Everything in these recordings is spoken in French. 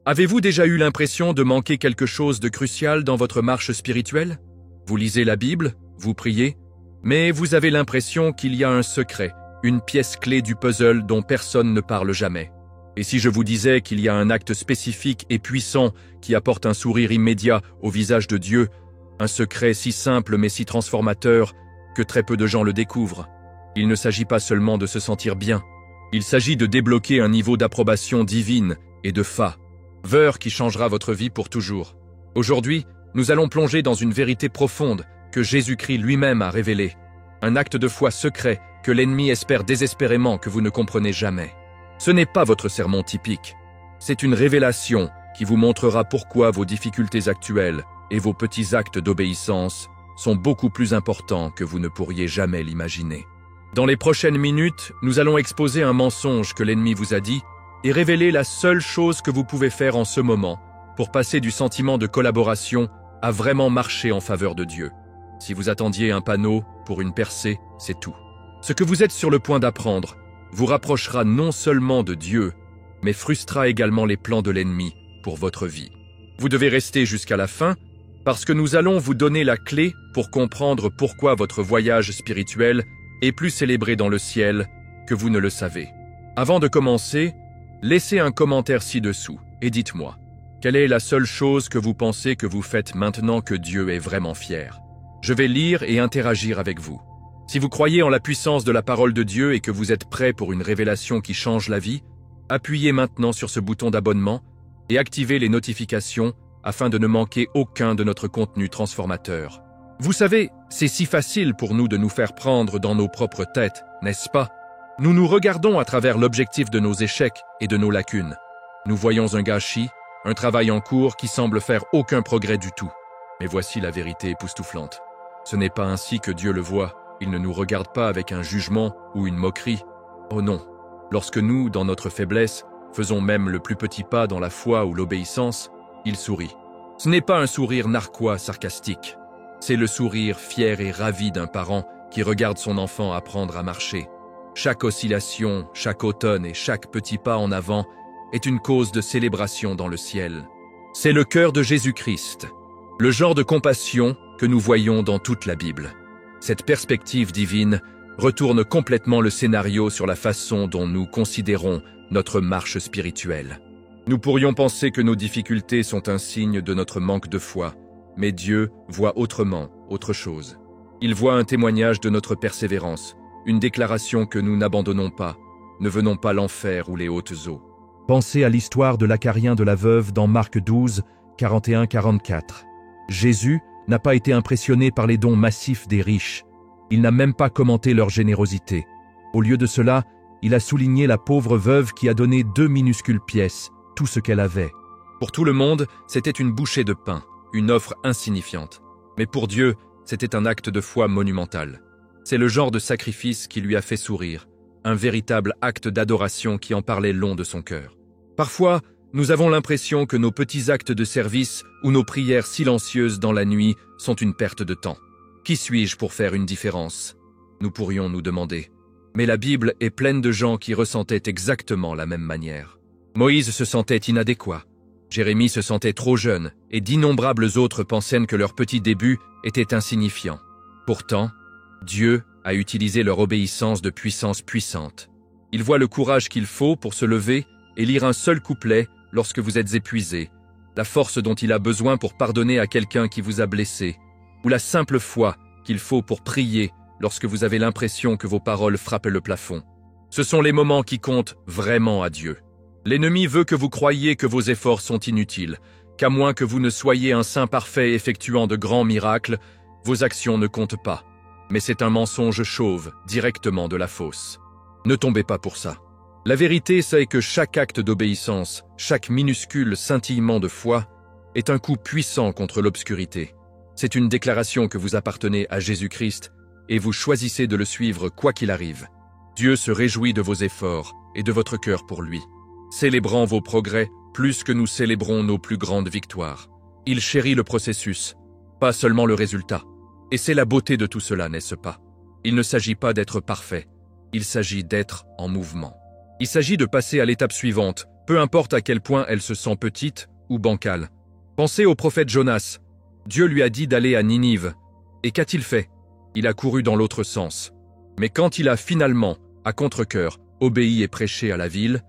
Avez-vous déjà eu l'impression de manquer quelque chose de crucial dans votre marche spirituelle? Vous lisez la Bible, vous priez, mais vous avez l'impression qu'il y a un secret, une pièce clé du puzzle dont personne ne parle jamais. Et si je vous disais qu'il y a un acte spécifique et puissant qui apporte un sourire immédiat au visage de Dieu, un secret si simple mais si transformateur que très peu de gens le découvrent. Il ne s'agit pas seulement de se sentir bien, il s'agit de débloquer un niveau d'approbation divine et de faveur qui changera votre vie pour toujours. Aujourd'hui, nous allons plonger dans une vérité profonde que Jésus-Christ lui-même a révélée, un acte de foi secret que l'ennemi espère désespérément que vous ne comprenez jamais. Ce n'est pas votre sermon typique, c'est une révélation qui vous montrera pourquoi vos difficultés actuelles et vos petits actes d'obéissance sont beaucoup plus importants que vous ne pourriez jamais l'imaginer. Dans les prochaines minutes, nous allons exposer un mensonge que l'ennemi vous a dit et révéler la seule chose que vous pouvez faire en ce moment pour passer du sentiment de collaboration à vraiment marcher en faveur de Dieu. Si vous attendiez un panneau pour une percée, c'est tout. Ce que vous êtes sur le point d'apprendre vous rapprochera non seulement de Dieu, mais frustrera également les plans de l'ennemi pour votre vie. Vous devez rester jusqu'à la fin, parce que nous allons vous donner la clé pour comprendre pourquoi votre voyage spirituel est plus célébré dans le ciel que vous ne le savez. Avant de commencer, laissez un commentaire ci-dessous et dites-moi, quelle est la seule chose que vous pensez que vous faites maintenant que Dieu est vraiment fier? Je vais lire et interagir avec vous. Si vous croyez en la puissance de la parole de Dieu et que vous êtes prêt pour une révélation qui change la vie, appuyez maintenant sur ce bouton d'abonnement et activez les notifications afin de ne manquer aucun de notre contenu transformateur. Vous savez, c'est si facile pour nous de nous faire prendre dans nos propres têtes, n'est-ce pas? Nous nous regardons à travers l'objectif de nos échecs et de nos lacunes. Nous voyons un gâchis, un travail en cours qui semble faire aucun progrès du tout. Mais voici la vérité époustouflante. Ce n'est pas ainsi que Dieu le voit. Il ne nous regarde pas avec un jugement ou une moquerie. Oh non! Lorsque nous, dans notre faiblesse, faisons même le plus petit pas dans la foi ou l'obéissance, il sourit. Ce n'est pas un sourire narquois sarcastique. C'est le sourire fier et ravi d'un parent qui regarde son enfant apprendre à marcher. Chaque oscillation, chaque automne et chaque petit pas en avant est une cause de célébration dans le ciel. C'est le cœur de Jésus-Christ, le genre de compassion que nous voyons dans toute la Bible. Cette perspective divine retourne complètement le scénario sur la façon dont nous considérons notre marche spirituelle. Nous pourrions penser que nos difficultés sont un signe de notre manque de foi, mais Dieu voit autrement, autre chose. Il voit un témoignage de notre persévérance, une déclaration que nous n'abandonnons pas, ne venons pas l'enfer ou les hautes eaux. Pensez à l'histoire de l'Acarien de la veuve dans Marc 12, 41-44. Jésus n'a pas été impressionné par les dons massifs des riches. Il n'a même pas commenté leur générosité. Au lieu de cela, il a souligné la pauvre veuve qui a donné 2 minuscules pièces, tout ce qu'elle avait. Pour tout le monde, c'était une bouchée de pain, une offre insignifiante. Mais pour Dieu, c'était un acte de foi monumental. C'est le genre de sacrifice qui lui a fait sourire, un véritable acte d'adoration qui en parlait long de son cœur. Parfois, nous avons l'impression que nos petits actes de service ou nos prières silencieuses dans la nuit sont une perte de temps. Qui suis-je pour faire une différence? Nous pourrions nous demander. Mais la Bible est pleine de gens qui ressentaient exactement la même manière. Moïse se sentait inadéquat. Jérémie se sentait trop jeune et d'innombrables autres pensaient que leur petit début était insignifiant. Pourtant, Dieu a utilisé leur obéissance de puissance puissante. Il voit le courage qu'il faut pour se lever et lire un seul couplet lorsque vous êtes épuisé, la force dont il a besoin pour pardonner à quelqu'un qui vous a blessé, ou la simple foi qu'il faut pour prier lorsque vous avez l'impression que vos paroles frappent le plafond. Ce sont les moments qui comptent vraiment à Dieu. L'ennemi veut que vous croyiez que vos efforts sont inutiles, qu'à moins que vous ne soyez un saint parfait effectuant de grands miracles, vos actions ne comptent pas. Mais c'est un mensonge chauve, directement de la fosse. Ne tombez pas pour ça. La vérité, c'est que chaque acte d'obéissance, chaque minuscule scintillement de foi, est un coup puissant contre l'obscurité. C'est une déclaration que vous appartenez à Jésus-Christ et vous choisissez de le suivre quoi qu'il arrive. Dieu se réjouit de vos efforts et de votre cœur pour lui, célébrant vos progrès plus que nous célébrons nos plus grandes victoires. Il chérit le processus, pas seulement le résultat. Et c'est la beauté de tout cela, n'est-ce pas? Il ne s'agit pas d'être parfait, il s'agit d'être en mouvement. Il s'agit de passer à l'étape suivante, peu importe à quel point elle se sent petite ou bancale. Pensez au prophète Jonas. Dieu lui a dit d'aller à Ninive. Et qu'a-t-il fait? Il a couru dans l'autre sens. Mais quand il a finalement, à contre-cœur, obéi et prêché à la ville,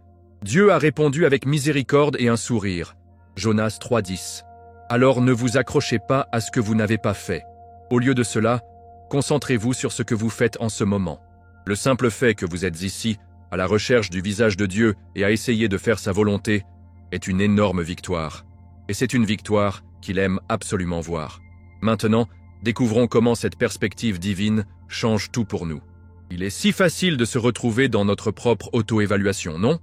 Dieu a répondu avec miséricorde et un sourire. Jonas 3,10. Alors ne vous accrochez pas à ce que vous n'avez pas fait. Au lieu de cela, concentrez-vous sur ce que vous faites en ce moment. Le simple fait que vous êtes ici, à la recherche du visage de Dieu et à essayer de faire sa volonté, est une énorme victoire. Et c'est une victoire qu'il aime absolument voir. Maintenant, découvrons comment cette perspective divine change tout pour nous. Il est si facile de se retrouver dans notre propre auto-évaluation, non?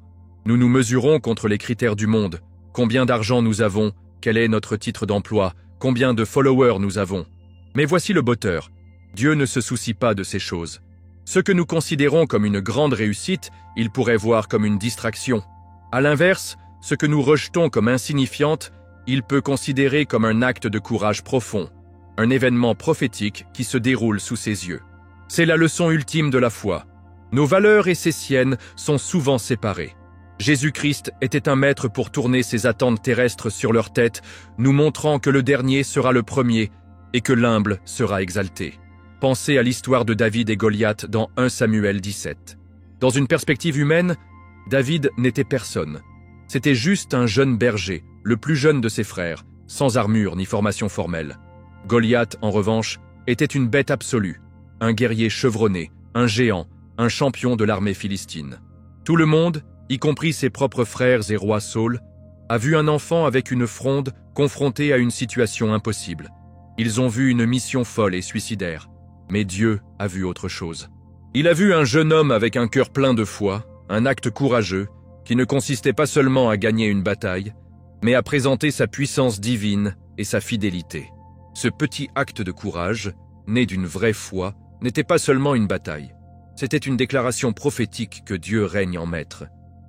Nous nous mesurons contre les critères du monde. Combien d'argent nous avons? Quel est notre titre d'emploi? Combien de followers nous avons? Mais voici le botteur. Dieu ne se soucie pas de ces choses. Ce que nous considérons comme une grande réussite, il pourrait voir comme une distraction. À l'inverse, ce que nous rejetons comme insignifiante, il peut considérer comme un acte de courage profond, un événement prophétique qui se déroule sous ses yeux. C'est la leçon ultime de la foi. Nos valeurs et ses siennes sont souvent séparées. Jésus-Christ était un maître pour tourner ses attentes terrestres sur leur tête, nous montrant que le dernier sera le premier et que l'humble sera exalté. Pensez à l'histoire de David et Goliath dans 1 Samuel 17. Dans une perspective humaine, David n'était personne. C'était juste un jeune berger, le plus jeune de ses frères, sans armure ni formation formelle. Goliath, en revanche, était une bête absolue, un guerrier chevronné, un géant, un champion de l'armée philistine. Tout le monde, y compris ses propres frères et roi Saul, a vu un enfant avec une fronde confronté à une situation impossible. Ils ont vu une mission folle et suicidaire. Mais Dieu a vu autre chose. Il a vu un jeune homme avec un cœur plein de foi, un acte courageux, qui ne consistait pas seulement à gagner une bataille, mais à présenter sa puissance divine et sa fidélité. Ce petit acte de courage, né d'une vraie foi, n'était pas seulement une bataille. C'était une déclaration prophétique que Dieu règne en maître.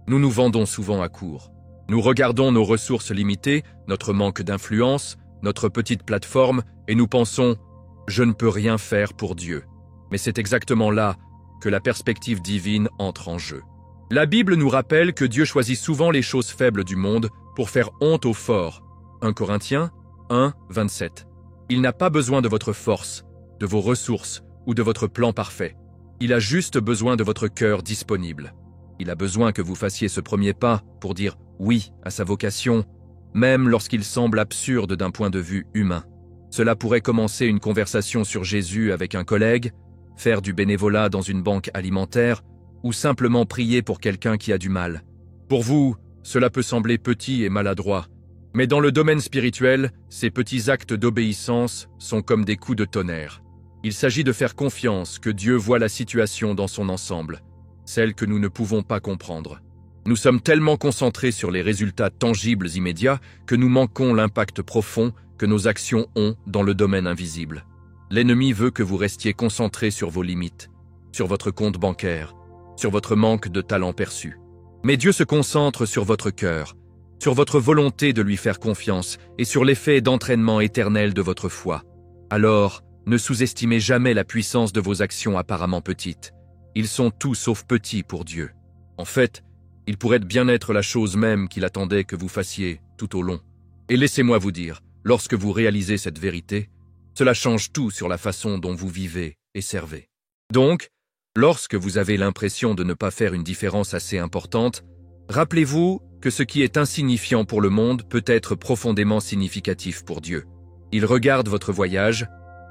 Nous nous vendons souvent à court. Nous regardons nos ressources limitées, notre manque d'influence, notre petite plateforme, et nous pensons « je ne peux rien faire pour Dieu ». Mais c'est exactement là que la perspective divine entre en jeu. La Bible nous rappelle que Dieu choisit souvent les choses faibles du monde pour faire honte aux forts. 1 Corinthiens 1, 27. Il n'a pas besoin de votre force, de vos ressources ou de votre plan parfait. Il a juste besoin de votre cœur disponible. Il a besoin que vous fassiez ce premier pas pour dire oui à sa vocation, même lorsqu'il semble absurde d'un point de vue humain. Cela pourrait commencer une conversation sur Jésus avec un collègue, faire du bénévolat dans une banque alimentaire ou simplement prier pour quelqu'un qui a du mal. Pour vous, cela peut sembler petit et maladroit, mais dans le domaine spirituel, ces petits actes d'obéissance sont comme des coups de tonnerre. Il s'agit de faire confiance que Dieu voit la situation dans son ensemble, celle que nous ne pouvons pas comprendre. Nous sommes tellement concentrés sur les résultats tangibles immédiats que nous manquons l'impact profond que nos actions ont dans le domaine invisible. L'ennemi veut que vous restiez concentrés sur vos limites, sur votre compte bancaire, sur votre manque de talent perçu. Mais Dieu se concentre sur votre cœur, sur votre volonté de lui faire confiance et sur l'effet d'entraînement éternel de votre foi. Alors, ne sous-estimez jamais la puissance de vos actions apparemment petites. Ils sont tout sauf petits pour Dieu. En fait, ils pourraient bien être la chose même qu'il attendait que vous fassiez tout au long. Et laissez-moi vous dire, lorsque vous réalisez cette vérité, cela change tout sur la façon dont vous vivez et servez. Donc, lorsque vous avez l'impression de ne pas faire une différence assez importante, rappelez-vous que ce qui est insignifiant pour le monde peut être profondément significatif pour Dieu. Il regarde votre voyage,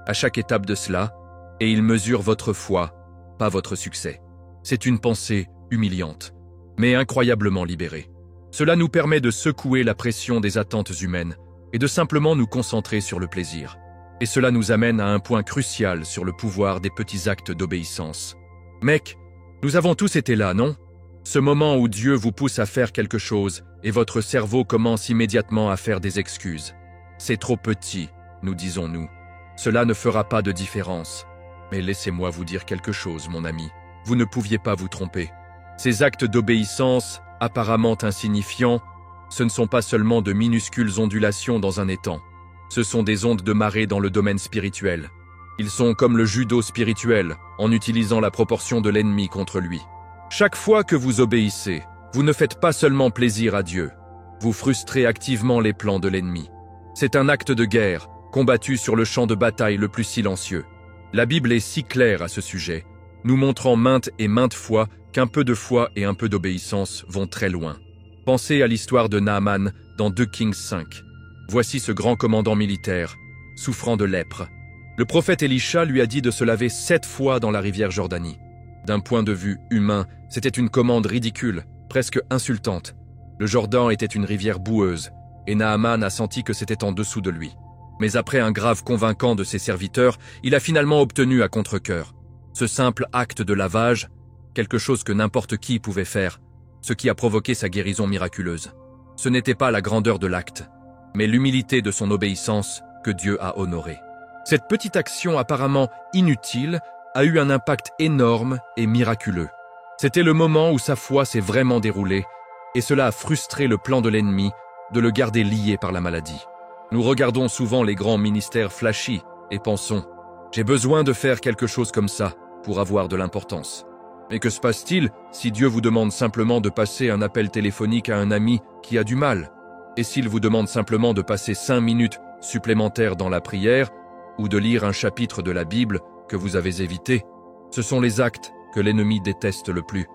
à chaque étape de cela, et il mesure votre foi, pas votre succès. C'est une pensée humiliante, mais incroyablement libérée. Cela nous permet de secouer la pression des attentes humaines et de simplement nous concentrer sur le plaisir. Et cela nous amène à un point crucial sur le pouvoir des petits actes d'obéissance. Mec, nous avons tous été là, non? Ce moment où Dieu vous pousse à faire quelque chose et votre cerveau commence immédiatement à faire des excuses. C'est trop petit, nous disons-nous. Cela ne fera pas de différence. Mais laissez-moi vous dire quelque chose, mon ami. Vous ne pouviez pas vous tromper. Ces actes d'obéissance, apparemment insignifiants, ce ne sont pas seulement de minuscules ondulations dans un étang. Ce sont des ondes de marée dans le domaine spirituel. Ils sont comme le judo spirituel, en utilisant la proportion de l'ennemi contre lui. Chaque fois que vous obéissez, Vous ne faites pas seulement plaisir à Dieu, vous frustrez activement les plans de l'ennemi. C'est un acte de guerre, combattu sur le champ de bataille le plus silencieux. La Bible est si claire à ce sujet, nous montrant maintes et maintes fois qu'un peu de foi et un peu d'obéissance vont très loin. Pensez à l'histoire de Naaman dans 2 Kings 5. Voici ce grand commandant militaire, souffrant de lèpre. Le prophète Élisha lui a dit de se laver 7 fois dans la rivière Jordanie. D'un point de vue humain, c'était une commande ridicule, presque insultante. Le Jordan était une rivière boueuse, et Naaman a senti que c'était en dessous de lui. Mais après un grave convaincant de ses serviteurs, il a finalement obtenu à contre-cœur. Ce simple acte de lavage, quelque chose que n'importe qui pouvait faire, ce qui a provoqué sa guérison miraculeuse. Ce n'était pas la grandeur de l'acte, mais l'humilité de son obéissance que Dieu a honorée. Cette petite action apparemment inutile a eu un impact énorme et miraculeux. C'était le moment où sa foi s'est vraiment déroulée, et cela a frustré le plan de l'ennemi de le garder lié par la maladie. Nous regardons souvent les grands ministères flashy et pensons « J'ai besoin de faire quelque chose comme ça pour avoir de l'importance ». Mais que se passe-t-il si Dieu vous demande simplement de passer un appel téléphonique à un ami qui a du mal? Et s'il vous demande simplement de passer 5 minutes supplémentaires dans la prière ou de lire un chapitre de la Bible que vous avez évité? Ce sont les actes que l'ennemi déteste le plus,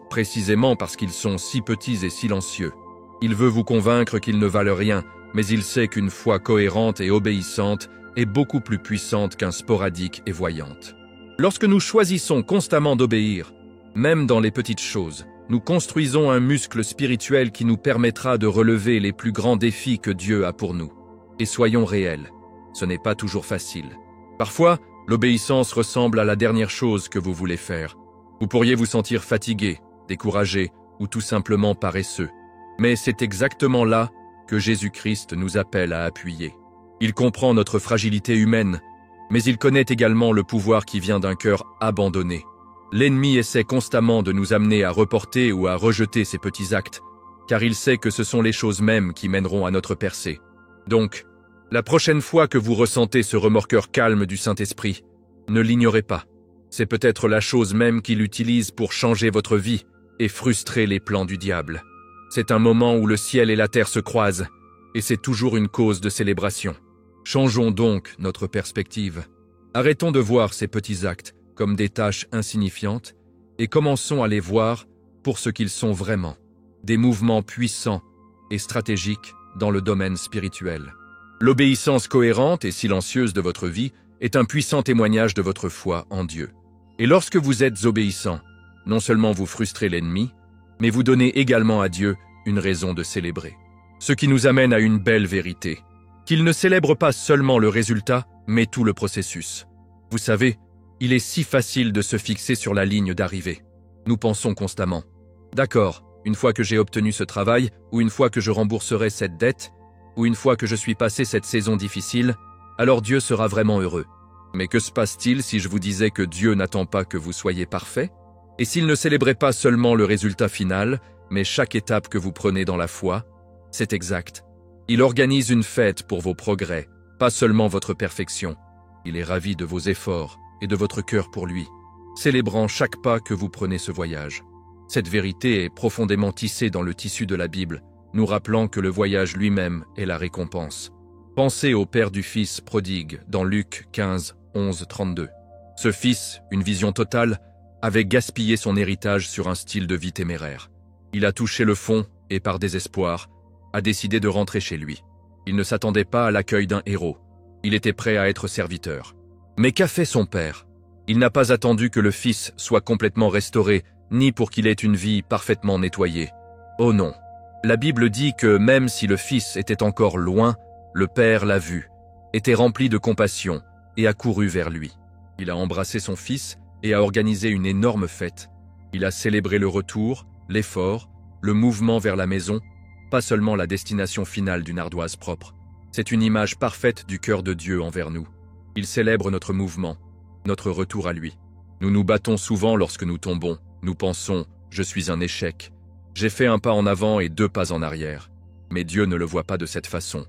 précisément parce qu'ils sont si petits et silencieux. Il veut vous convaincre qu'ils ne valent rien, mais il sait qu'une foi cohérente et obéissante est beaucoup plus puissante qu'un sporadique et voyante. Lorsque nous choisissons constamment d'obéir, même dans les petites choses, nous construisons un muscle spirituel qui nous permettra de relever les plus grands défis que Dieu a pour nous. Et soyons réels, ce n'est pas toujours facile. Parfois, l'obéissance ressemble à la dernière chose que vous voulez faire. Vous pourriez vous sentir fatigué, découragé ou tout simplement paresseux. Mais c'est exactement là que Jésus-Christ nous appelle à appuyer. Il comprend notre fragilité humaine, mais il connaît également le pouvoir qui vient d'un cœur abandonné. L'ennemi essaie constamment de nous amener à reporter ou à rejeter ces petits actes, car il sait que ce sont les choses mêmes qui mèneront à notre percée. Donc, la prochaine fois que vous ressentez ce remorqueur calme du Saint-Esprit, ne l'ignorez pas. C'est peut-être la chose même qu'il utilise pour changer votre vie et frustrer les plans du diable. C'est un moment où le ciel et la terre se croisent, et c'est toujours une cause de célébration. Changeons donc notre perspective. Arrêtons de voir ces petits actes comme des tâches insignifiantes et commençons à les voir pour ce qu'ils sont vraiment, des mouvements puissants et stratégiques dans le domaine spirituel. L'obéissance cohérente et silencieuse de votre vie est un puissant témoignage de votre foi en Dieu. Et lorsque vous êtes obéissant, non seulement vous frustrez l'ennemi, mais vous donnez également à Dieu une raison de célébrer. Ce qui nous amène à une belle vérité, qu'il ne célèbre pas seulement le résultat, mais tout le processus. Vous savez, il est si facile de se fixer sur la ligne d'arrivée. Nous pensons constamment « D'accord, une fois que j'ai obtenu ce travail, ou une fois que je rembourserai cette dette, ou une fois que je suis passé cette saison difficile, alors Dieu sera vraiment heureux. » Mais que se passe-t-il si je vous disais que Dieu n'attend pas que vous soyez parfait? Et s'il ne célébrait pas seulement le résultat final, mais chaque étape que vous prenez dans la foi? C'est exact. Il organise une fête pour vos progrès, pas seulement votre perfection. Il est ravi de vos efforts et de votre cœur pour lui, célébrant chaque pas que vous prenez ce voyage. Cette vérité est profondément tissée dans le tissu de la Bible, nous rappelant que le voyage lui-même est la récompense. Pensez au père du fils prodigue dans Luc 15, 11, 32. Ce fils, une vision totale, avait gaspillé son héritage sur un style de vie téméraire. Il a touché le fond et, par désespoir, a décidé de rentrer chez lui. Il ne s'attendait pas à l'accueil d'un héros. Il était prêt à être serviteur. Mais qu'a fait son père? Il n'a pas attendu que le fils soit complètement restauré, ni pour qu'il ait une vie parfaitement nettoyée. Oh non! La Bible dit que même si le fils était encore loin, le père l'a vu, était rempli de compassion et a couru vers lui. Il a embrassé son fils et a organisé une énorme fête. Il a célébré le retour, l'effort, le mouvement vers la maison, pas seulement la destination finale d'une ardoise propre. C'est une image parfaite du cœur de Dieu envers nous. Il célèbre notre mouvement, notre retour à lui. Nous nous battons souvent lorsque nous tombons. Nous pensons « je suis un échec ». J'ai fait un pas en avant et 2 pas en arrière. Mais Dieu ne le voit pas de cette façon.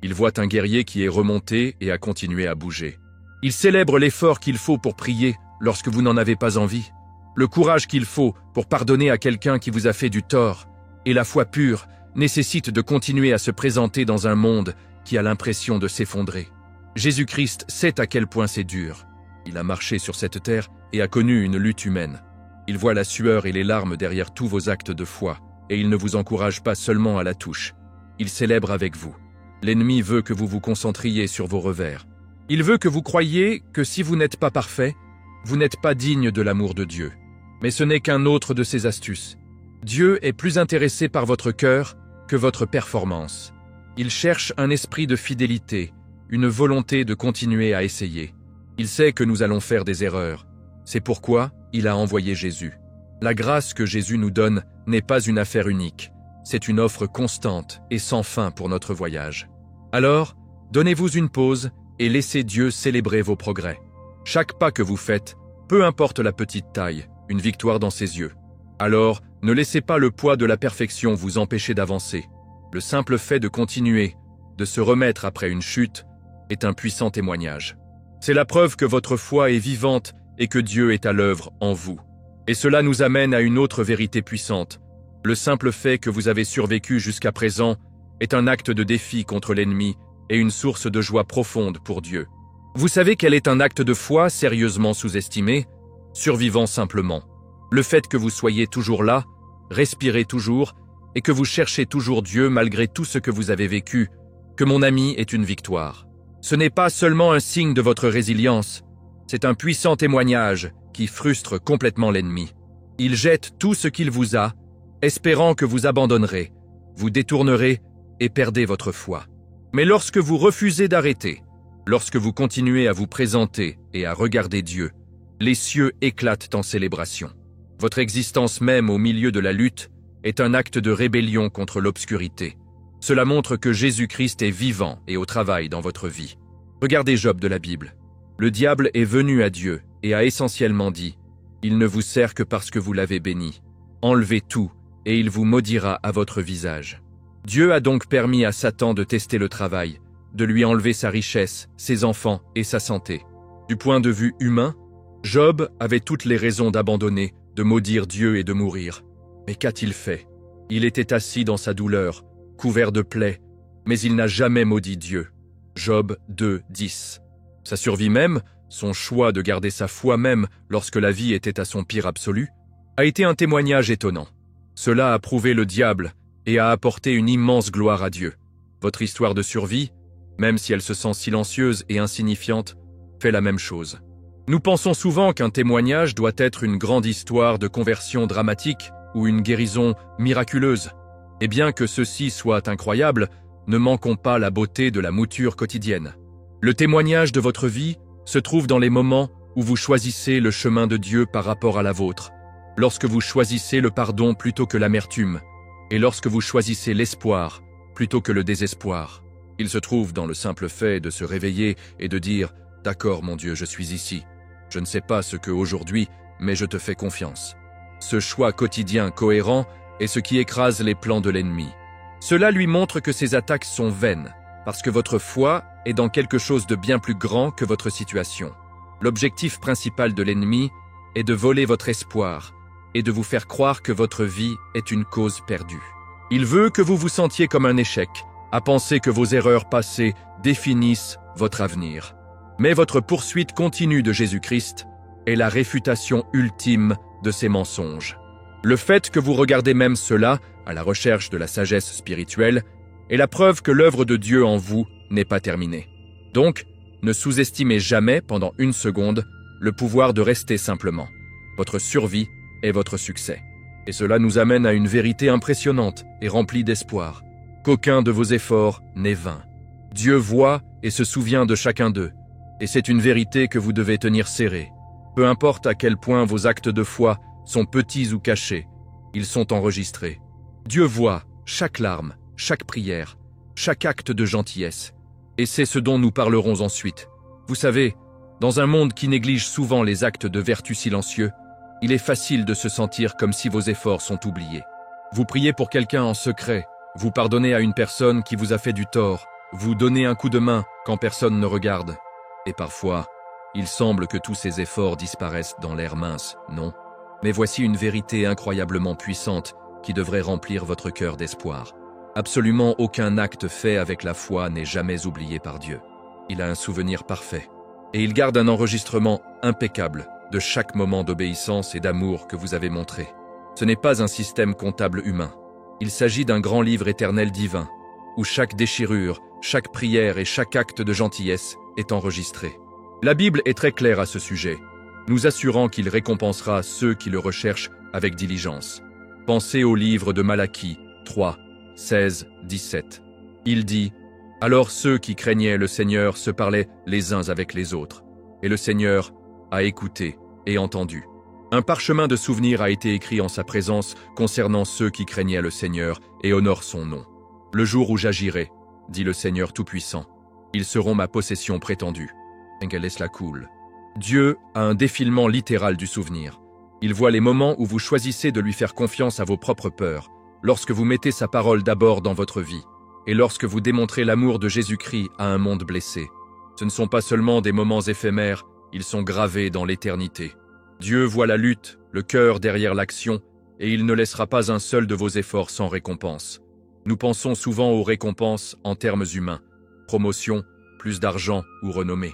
Il voit un guerrier qui est remonté et a continué à bouger. Il célèbre l'effort qu'il faut pour prier lorsque vous n'en avez pas envie. le courage qu'il faut pour pardonner à quelqu'un qui vous a fait du tort, et la foi pure nécessitent de continuer à se présenter dans un monde qui a l'impression de s'effondrer. Jésus-Christ sait à quel point c'est dur. Il a marché sur cette terre et a connu une lutte humaine. Il voit la sueur et les larmes derrière tous vos actes de foi, et il ne vous encourage pas seulement à la touche. Il célèbre avec vous. L'ennemi veut que vous vous concentriez sur vos revers. Il veut que vous croyiez que si vous n'êtes pas parfait, vous n'êtes pas digne de l'amour de Dieu. Mais ce n'est qu'un autre de ses astuces. Dieu est plus intéressé par votre cœur que votre performance. Il cherche un esprit de fidélité, une volonté de continuer à essayer. Il sait que nous allons faire des erreurs. C'est pourquoi il a envoyé Jésus. La grâce que Jésus nous donne n'est pas une affaire unique. C'est une offre constante et sans fin pour notre voyage. Alors, donnez-vous une pause et laissez Dieu célébrer vos progrès. Chaque pas que vous faites, peu importe la petite taille, une victoire dans ses yeux. Alors, ne laissez pas le poids de la perfection vous empêcher d'avancer. Le simple fait de continuer, de se remettre après une chute, est un puissant témoignage. C'est la preuve que votre foi est vivante et que Dieu est à l'œuvre en vous. Et cela nous amène à une autre vérité puissante. Le simple fait que vous avez survécu jusqu'à présent est un acte de défi contre l'ennemi et une source de joie profonde pour Dieu. Vous savez quel est un acte de foi sérieusement sous-estimé? Survivant simplement. Le fait que vous soyez toujours là, respirez toujours, et que vous cherchez toujours Dieu malgré tout ce que vous avez vécu, que mon ami est une victoire. Ce n'est pas seulement un signe de votre résilience, c'est un puissant témoignage qui frustre complètement l'ennemi. Il jette tout ce qu'il vous a, espérant que vous abandonnerez, vous détournerez et perdez votre foi. Mais lorsque vous refusez d'arrêter, lorsque vous continuez à vous présenter et à regarder Dieu, les cieux éclatent en célébration. Votre existence même au milieu de la lutte est un acte de rébellion contre l'obscurité. Cela montre que Jésus-Christ est vivant et au travail dans votre vie. Regardez Job de la Bible. Le diable est venu à Dieu et a essentiellement dit « Il ne vous sert que parce que vous l'avez béni. Enlevez tout et il vous maudira à votre visage. » Dieu a donc permis à Satan de tester le travail, de lui enlever sa richesse, ses enfants et sa santé. Du point de vue humain, Job avait toutes les raisons d'abandonner, de maudire Dieu et de mourir. Mais qu'a-t-il fait? Il était assis dans sa douleur, couvert de plaies, mais il n'a jamais maudit Dieu. Job 2, 10. Sa survie même, son choix de garder sa foi même lorsque la vie était à son pire absolu, a été un témoignage étonnant. Cela a prouvé le diable et a apporté une immense gloire à Dieu. Votre histoire de survie, même si elle se sent silencieuse et insignifiante, fait la même chose. Nous pensons souvent qu'un témoignage doit être une grande histoire de conversion dramatique ou une guérison miraculeuse. Et bien que ceci soit incroyable, ne manquons pas la beauté de la mouture quotidienne. Le témoignage de votre vie se trouve dans les moments où vous choisissez le chemin de Dieu par rapport à la vôtre, lorsque vous choisissez le pardon plutôt que l'amertume, et lorsque vous choisissez l'espoir plutôt que le désespoir. Il se trouve dans le simple fait de se réveiller et de dire « D'accord mon Dieu, je suis ici. Je ne sais pas ce que aujourd'hui, mais je te fais confiance. » Ce choix quotidien cohérent est ce qui écrase les plans de l'ennemi. Cela lui montre que ses attaques sont vaines, parce que votre foi est dans quelque chose de bien plus grand que votre situation. L'objectif principal de l'ennemi est de voler votre espoir et de vous faire croire que votre vie est une cause perdue. Il veut que vous vous sentiez comme un échec, à penser que vos erreurs passées définissent votre avenir. Mais votre poursuite continue de Jésus-Christ est la réfutation ultime de ces mensonges. Le fait que vous regardez même cela, à la recherche de la sagesse spirituelle, est la preuve que l'œuvre de Dieu en vous n'est pas terminée. Donc, ne sous-estimez jamais, pendant une seconde, le pouvoir de rester simplement. Votre survie est votre succès. Et cela nous amène à une vérité impressionnante et remplie d'espoir. Qu'aucun de vos efforts n'est vain. Dieu voit et se souvient de chacun d'eux. Et c'est une vérité que vous devez tenir serrée. Peu importe à quel point vos actes de foi sont petits ou cachés, ils sont enregistrés. Dieu voit chaque larme, chaque prière, chaque acte de gentillesse. Et c'est ce dont nous parlerons ensuite. Vous savez, dans un monde qui néglige souvent les actes de vertu silencieux, il est facile de se sentir comme si vos efforts sont oubliés. Vous priez pour quelqu'un en secret, vous pardonnez à une personne qui vous a fait du tort, vous donnez un coup de main quand personne ne regarde. Et parfois, il semble que tous ces efforts disparaissent dans l'air mince, non? Mais voici une vérité incroyablement puissante qui devrait remplir votre cœur d'espoir. Absolument aucun acte fait avec la foi n'est jamais oublié par Dieu. Il a un souvenir parfait. Et il garde un enregistrement impeccable de chaque moment d'obéissance et d'amour que vous avez montré. Ce n'est pas un système comptable humain. Il s'agit d'un grand livre éternel divin, où chaque déchirure, chaque prière et chaque acte de gentillesse est enregistré. La Bible est très claire à ce sujet, nous assurant qu'il récompensera ceux qui le recherchent avec diligence. Pensez au livre de Malachie 3, 16, 17. Il dit « Alors ceux qui craignaient le Seigneur se parlaient les uns avec les autres, et le Seigneur a écouté et entendu. Un parchemin de souvenirs a été écrit en sa présence concernant ceux qui craignaient le Seigneur et honorent son nom. Le jour où j'agirai, dit le Seigneur Tout-Puissant, ils seront ma possession prétendue. » Laisse la cool. Dieu a un défilement littéral du souvenir. Il voit les moments où vous choisissez de lui faire confiance à vos propres peurs, lorsque vous mettez sa parole d'abord dans votre vie, et lorsque vous démontrez l'amour de Jésus-Christ à un monde blessé. Ce ne sont pas seulement des moments éphémères, ils sont gravés dans l'éternité. Dieu voit la lutte, le cœur derrière l'action, et il ne laissera pas un seul de vos efforts sans récompense. Nous pensons souvent aux récompenses en termes humains, promotion, plus d'argent ou renommée.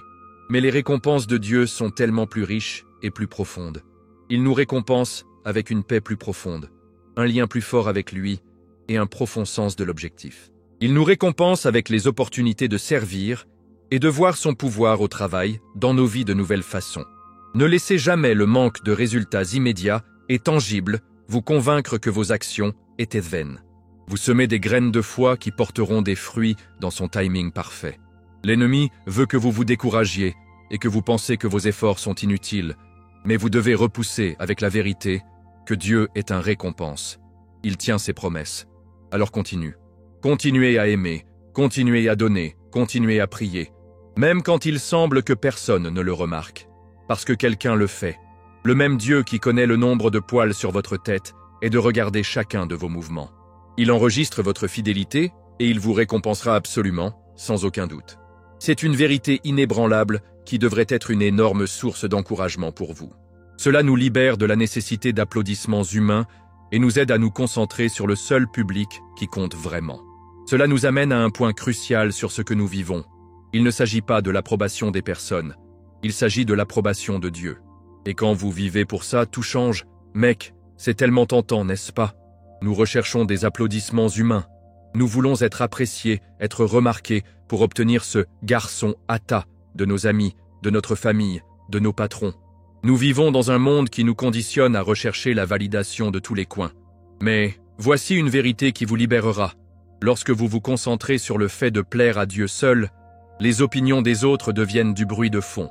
Mais les récompenses de Dieu sont tellement plus riches et plus profondes. Il nous récompense avec une paix plus profonde, un lien plus fort avec lui et un profond sens de l'objectif. Il nous récompense avec les opportunités de servir et de voir son pouvoir au travail dans nos vies de nouvelles façons. Ne laissez jamais le manque de résultats immédiats et tangibles vous convaincre que vos actions étaient vaines. Vous semez des graines de foi qui porteront des fruits dans son timing parfait. L'ennemi veut que vous vous découragiez et que vous pensez que vos efforts sont inutiles, mais vous devez repousser avec la vérité que Dieu est un récompense. Il tient ses promesses. Alors continue. Continuez à aimer, continuez à donner, continuez à prier, même quand il semble que personne ne le remarque, parce que quelqu'un le fait. Le même Dieu qui connaît le nombre de poils sur votre tête et de regarder chacun de vos mouvements. Il enregistre votre fidélité et il vous récompensera absolument, sans aucun doute. C'est une vérité inébranlable qui devrait être une énorme source d'encouragement pour vous. Cela nous libère de la nécessité d'applaudissements humains et nous aide à nous concentrer sur le seul public qui compte vraiment. Cela nous amène à un point crucial sur ce que nous vivons. Il ne s'agit pas de l'approbation des personnes, il s'agit de l'approbation de Dieu. Et quand vous vivez pour ça, tout change. Mec, c'est tellement tentant, n'est-ce pas? Nous recherchons des applaudissements humains. Nous voulons être appréciés, être remarqués pour obtenir ce garçon hâta de nos amis, de notre famille, de nos patrons. Nous vivons dans un monde qui nous conditionne à rechercher la validation de tous les coins. Mais voici une vérité qui vous libérera. Lorsque vous vous concentrez sur le fait de plaire à Dieu seul, les opinions des autres deviennent du bruit de fond.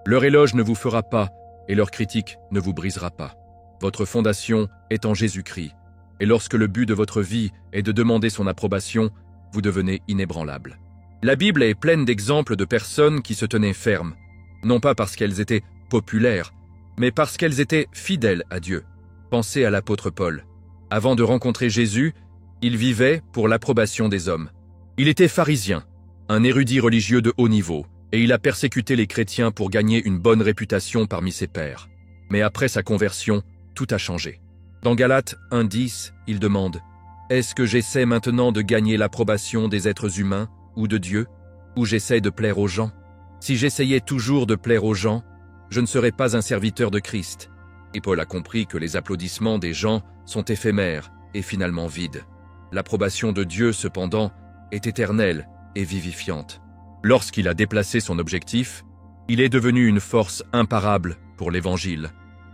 Leur éloge ne vous fera pas et leur critique ne vous brisera pas. Votre fondation est en Jésus-Christ. Et lorsque le but de votre vie est de demander son approbation, vous devenez inébranlable. La Bible est pleine d'exemples de personnes qui se tenaient fermes, non pas parce qu'elles étaient populaires, mais parce qu'elles étaient fidèles à Dieu. Pensez à l'apôtre Paul. Avant de rencontrer Jésus, il vivait pour l'approbation des hommes. Il était pharisien, un érudit religieux de haut niveau, et il a persécuté les chrétiens pour gagner une bonne réputation parmi ses pairs. Mais après sa conversion, tout a changé. Dans Galates 1:10, il demande « Est-ce que j'essaie maintenant de gagner l'approbation des êtres humains ou de Dieu, ou j'essaie de plaire aux gens? Si j'essayais toujours de plaire aux gens, je ne serais pas un serviteur de Christ. » Et Paul a compris que les applaudissements des gens sont éphémères et finalement vides. L'approbation de Dieu, cependant, est éternelle et vivifiante. Lorsqu'il a déplacé son objectif, il est devenu une force imparable pour l'Évangile.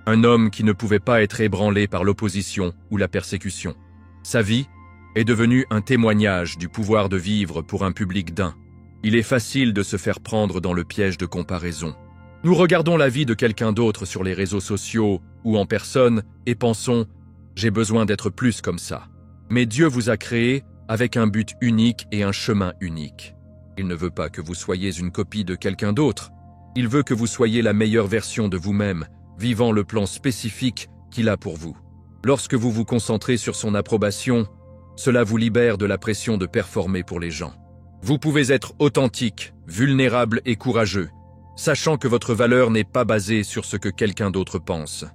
Un homme qui ne pouvait pas être ébranlé par l'opposition ou la persécution. Sa vie est devenue un témoignage du pouvoir de vivre pour un public d'un. Il est facile de se faire prendre dans le piège de comparaison. Nous regardons la vie de quelqu'un d'autre sur les réseaux sociaux ou en personne et pensons « j'ai besoin d'être plus comme ça ». Mais Dieu vous a créé avec un but unique et un chemin unique. Il ne veut pas que vous soyez une copie de quelqu'un d'autre. Il veut que vous soyez la meilleure version de vous-même, vivant le plan spécifique qu'il a pour vous. Lorsque vous vous concentrez sur son approbation, cela vous libère de la pression de performer pour les gens. Vous pouvez être authentique, vulnérable et courageux, sachant que votre valeur n'est pas basée sur ce que quelqu'un d'autre pense.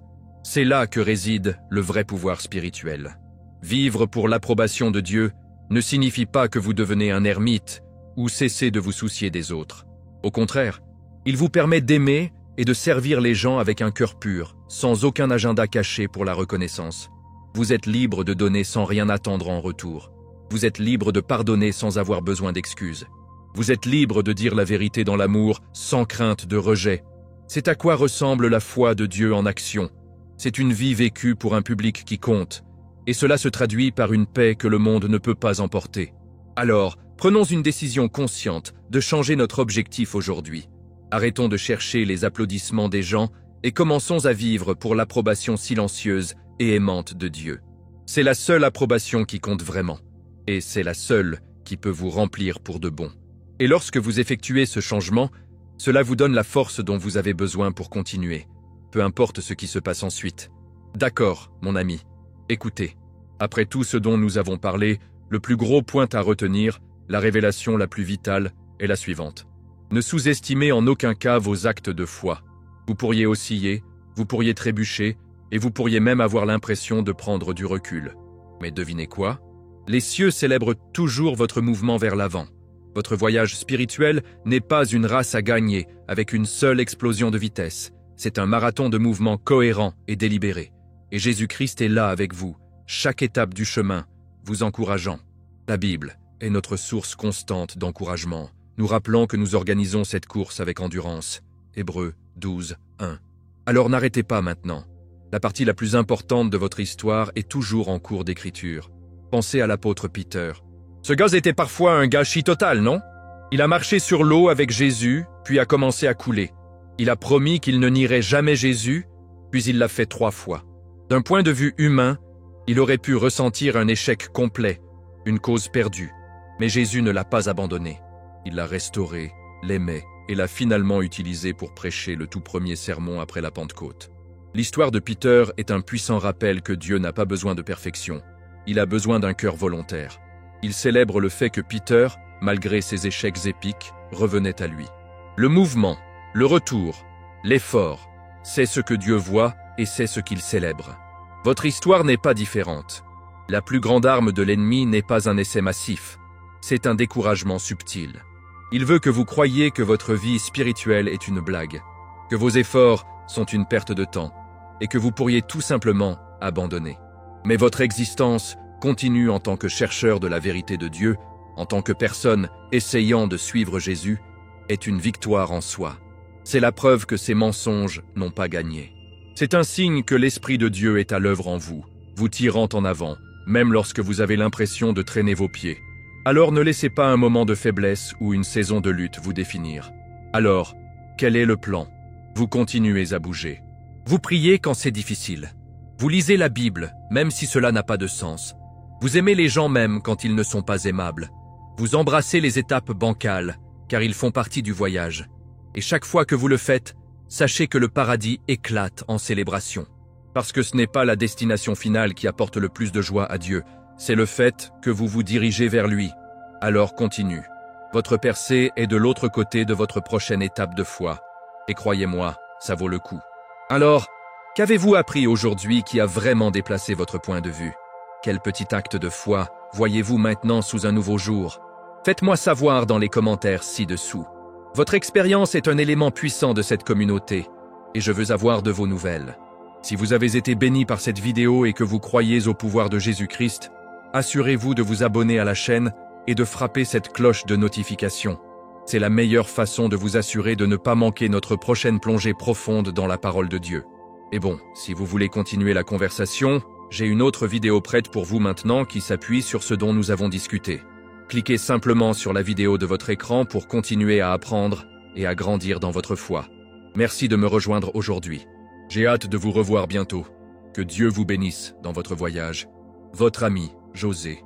C'est là que réside le vrai pouvoir spirituel. Vivre pour l'approbation de Dieu ne signifie pas que vous devenez un ermite ou cessez de vous soucier des autres. Au contraire, il vous permet d'aimer et de servir les gens avec un cœur pur, sans aucun agenda caché pour la reconnaissance. Vous êtes libre de donner sans rien attendre en retour. Vous êtes libre de pardonner sans avoir besoin d'excuses. Vous êtes libre de dire la vérité dans l'amour sans crainte de rejet. C'est à quoi ressemble la foi de Dieu en action. C'est une vie vécue pour un public qui compte, et cela se traduit par une paix que le monde ne peut pas emporter. Alors, prenons une décision consciente de changer notre objectif aujourd'hui. Arrêtons de chercher les applaudissements des gens et commençons à vivre pour l'approbation silencieuse et aimante de Dieu. C'est la seule approbation qui compte vraiment, et c'est la seule qui peut vous remplir pour de bon. Et lorsque vous effectuez ce changement, cela vous donne la force dont vous avez besoin pour continuer, peu importe ce qui se passe ensuite. D'accord, mon ami, écoutez. Après tout ce dont nous avons parlé, le plus gros point à retenir, la révélation la plus vitale, est la suivante. Ne sous-estimez en aucun cas vos actes de foi. Vous pourriez osciller, vous pourriez trébucher, et vous pourriez même avoir l'impression de prendre du recul. Mais devinez quoi? Les cieux célèbrent toujours votre mouvement vers l'avant. Votre voyage spirituel n'est pas une race à gagner avec une seule explosion de vitesse. C'est un marathon de mouvements cohérent et délibéré. Et Jésus-Christ est là avec vous, chaque étape du chemin, vous encourageant. La Bible est notre source constante d'encouragement, nous rappelant que nous organisons cette course avec endurance. Hébreux 12, 1. Alors n'arrêtez pas maintenant. La partie la plus importante de votre histoire est toujours en cours d'écriture. Pensez à l'apôtre Peter. Ce gars était parfois un gâchis total, non? Il a marché sur l'eau avec Jésus, puis a commencé à couler. Il a promis qu'il ne nierait jamais Jésus, puis il l'a fait 3 fois. D'un point de vue humain, il aurait pu ressentir un échec complet, une cause perdue. Mais Jésus ne l'a pas abandonné. Il l'a restauré, l'aimait et l'a finalement utilisé pour prêcher le tout premier sermon après la Pentecôte. L'histoire de Peter est un puissant rappel que Dieu n'a pas besoin de perfection. Il a besoin d'un cœur volontaire. Il célèbre le fait que Peter, malgré ses échecs épiques, revenait à lui. Le mouvement, le retour, l'effort, c'est ce que Dieu voit et c'est ce qu'il célèbre. Votre histoire n'est pas différente. La plus grande arme de l'ennemi n'est pas un essai massif, c'est un découragement subtil. Il veut que vous croyiez que votre vie spirituelle est une blague, que vos efforts sont une perte de temps et que vous pourriez tout simplement abandonner. Mais votre existence continue en tant que chercheur de la vérité de Dieu, en tant que personne essayant de suivre Jésus, est une victoire en soi. C'est la preuve que ces mensonges n'ont pas gagné. C'est un signe que l'Esprit de Dieu est à l'œuvre en vous, vous tirant en avant, même lorsque vous avez l'impression de traîner vos pieds. Alors ne laissez pas un moment de faiblesse ou une saison de lutte vous définir. Alors, quel est le plan? Vous continuez à bouger. Vous priez quand c'est difficile. Vous lisez la Bible, même si cela n'a pas de sens. Vous aimez les gens même quand ils ne sont pas aimables. Vous embrassez les étapes bancales, car ils font partie du voyage. Et chaque fois que vous le faites, sachez que le paradis éclate en célébration. Parce que ce n'est pas la destination finale qui apporte le plus de joie à Dieu, c'est le fait que vous vous dirigez vers lui. Alors continue. Votre percée est de l'autre côté de votre prochaine étape de foi. Et croyez-moi, ça vaut le coup. Alors, qu'avez-vous appris aujourd'hui qui a vraiment déplacé votre point de vue? Quel petit acte de foi voyez-vous maintenant sous un nouveau jour? Faites-moi savoir dans les commentaires ci-dessous. Votre expérience est un élément puissant de cette communauté, et je veux avoir de vos nouvelles. Si vous avez été béni par cette vidéo et que vous croyez au pouvoir de Jésus-Christ, assurez-vous de vous abonner à la chaîne et de frapper cette cloche de notification. C'est la meilleure façon de vous assurer de ne pas manquer notre prochaine plongée profonde dans la parole de Dieu. Et bon, si vous voulez continuer la conversation, j'ai une autre vidéo prête pour vous maintenant qui s'appuie sur ce dont nous avons discuté. Cliquez simplement sur la vidéo de votre écran pour continuer à apprendre et à grandir dans votre foi. Merci de me rejoindre aujourd'hui. J'ai hâte de vous revoir bientôt. Que Dieu vous bénisse dans votre voyage. Votre ami, José.